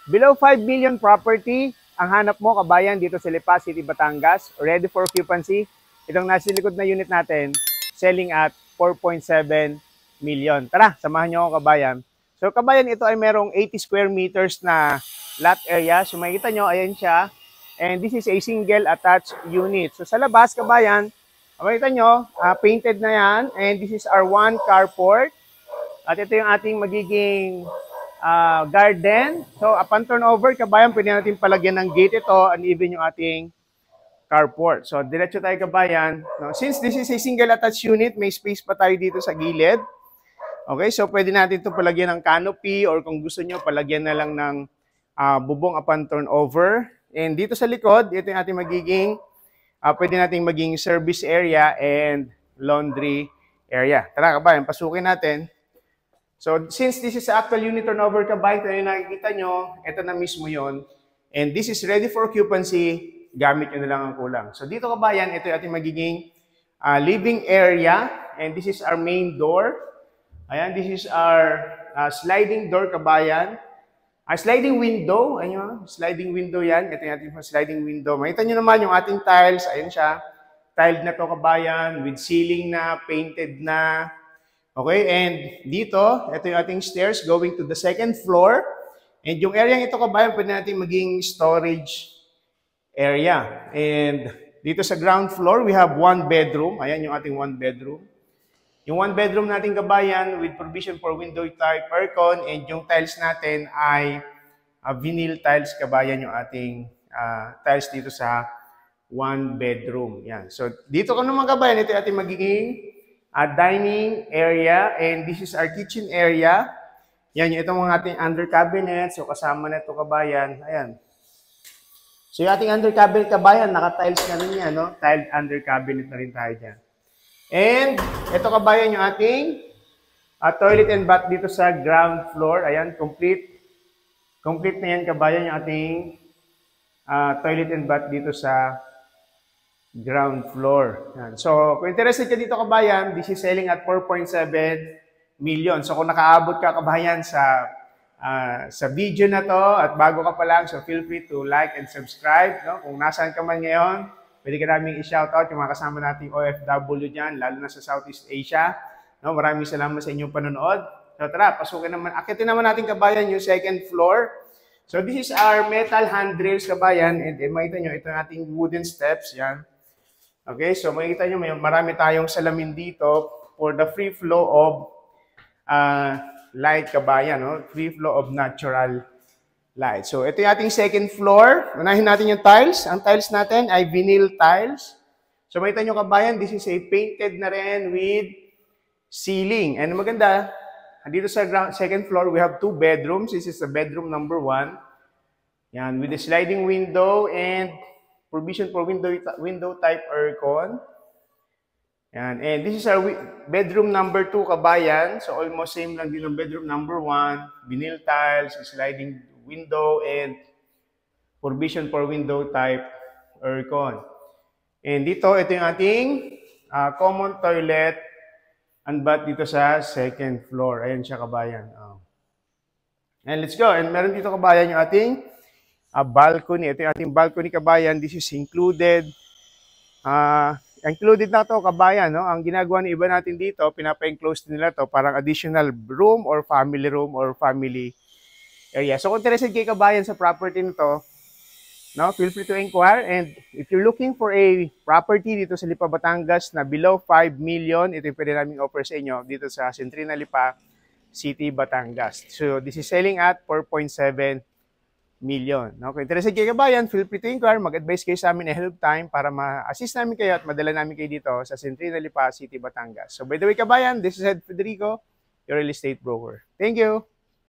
Below 5 million property, ang hanap mo kabayan dito sa Lipa City, Batangas, ready for occupancy. Itong nasa likod na unit natin, selling at 4.7 million. Tara, samahan nyo ako kabayan. So kabayan, ito ay merong 80 square meters na lot area. So makikita nyo, ayan siya. And this is a single attached unit. So sa labas kabayan, makikita nyo, painted na yan. And this is our one carport. At ito yung ating magiging garden. So, upon turnover, kabayan, pwede natin palagyan ng gate ito and even yung ating carport. So, diretso tayo kabayan. No? Since this is a single attached unit, may space pa tayo dito sa gilid. Okay, so pwede natin ito palagyan ng canopy or kung gusto nyo, palagyan na lang ng bubong upon turnover. And dito sa likod, ito yung ating magiging, pwede nating maging service area and laundry area. Tara kabayan, pasukin natin. So, since this is actual unit turnover kabayan, ito yung nakikita nyo, ito na mismo yon. And this is ready for occupancy, gamit nyo na lang ang kulang. So, dito kabayan, ito yung ating magiging living area. And this is our main door. Ayan, this is our sliding door kabayan. Sliding window, ayun, sliding window yan. Ito yung ating sliding window. Makita nyo naman yung ating tiles, ayun siya. Tiled na to kabayan, with ceiling na, painted na. Okay, and dito, ito yung ating stairs going to the second floor. And yung area ito kabayan, pwede natin maging storage area. And dito sa ground floor, we have one bedroom. Ayan yung ating one bedroom. Yung one bedroom natin kabayan with provision for window type aircon, and yung tiles natin ay vinyl tiles kabayan, yung ating tiles dito sa one bedroom. Yan. So dito ko naman kabayan, ito yung ating magiging dining area, and this is our kitchen area. Yan, yung itong mga ating under cabinet. So kasama na ito kabayan. Ayan. So yung ating under cabinet kabayan, naka-tiles na rin yan, no? Tiled under cabinet na rin tayo dyan. And ito kabayan yung ating toilet and bath dito sa ground floor. Ayan, complete. Complete na yan kabayan yung ating toilet and bath dito sa ground floor. Yan. So, kung interested ka dito kabayan, this is selling at 4.7 million. So, kung nakaabot ka kabayan sa video na to at bago ka pa lang, so feel free to like and subscribe. No? Kung nasaan ka man ngayon, pwede ka namin i-shoutout yung mga kasama nating OFW dyan, lalo na sa Southeast Asia. No? Maraming salamat sa inyong panonood. So, tara, pasukin naman. Akitin naman natin kabayan yung second floor. So, this is our metal handrails kabayan. And makita nyo, ito yung ating wooden steps. Yan. Okay, so makikita nyo, marami tayong salamin dito for the free flow of light kabayan, no? Free flow of natural light. So ito yung ating second floor. Unahin natin yung tiles. Ang tiles natin ay vinyl tiles. So makikita nyo kabayan, this is a painted na rin with ceiling. And maganda, dito sa second floor, we have two bedrooms. This is the bedroom number 1. Yan, with the sliding window and provision for window type aircon. Yan. And this is our bedroom number 2 kabayan. So almost same lang din ng bedroom number 1. Vinyl tiles, sliding window, and provision for window type aircon. And dito, ito yung ating common toilet and bath dito sa second floor. Ayan siya kabayan. And let's go. And meron dito kabayan yung ating balcony. Ito yung ating balcony kabayan. This is included. Included na to kabayan. No? Ang ginagawa ng iba natin dito, pinapa-enclose nila to parang additional room or family area. So kung interested kayo kabayan sa property nito, no, feel free to inquire. And if you're looking for a property dito sa Lipa, Batangas na below 5 million, ito yung pwede namin offer sa inyo dito sa Centrina Lipa City, Batangas. So this is selling at 4.7 million. No? Kung interested kayo kabayan, feel free to inquire. Mag-advise kayo sa amin ahead of time para ma-assist namin kayo at madala namin kayo dito sa Centrina Lipa City, Batangas. So by the way kabayan, this is Ed Federico, your real estate broker. Thank you!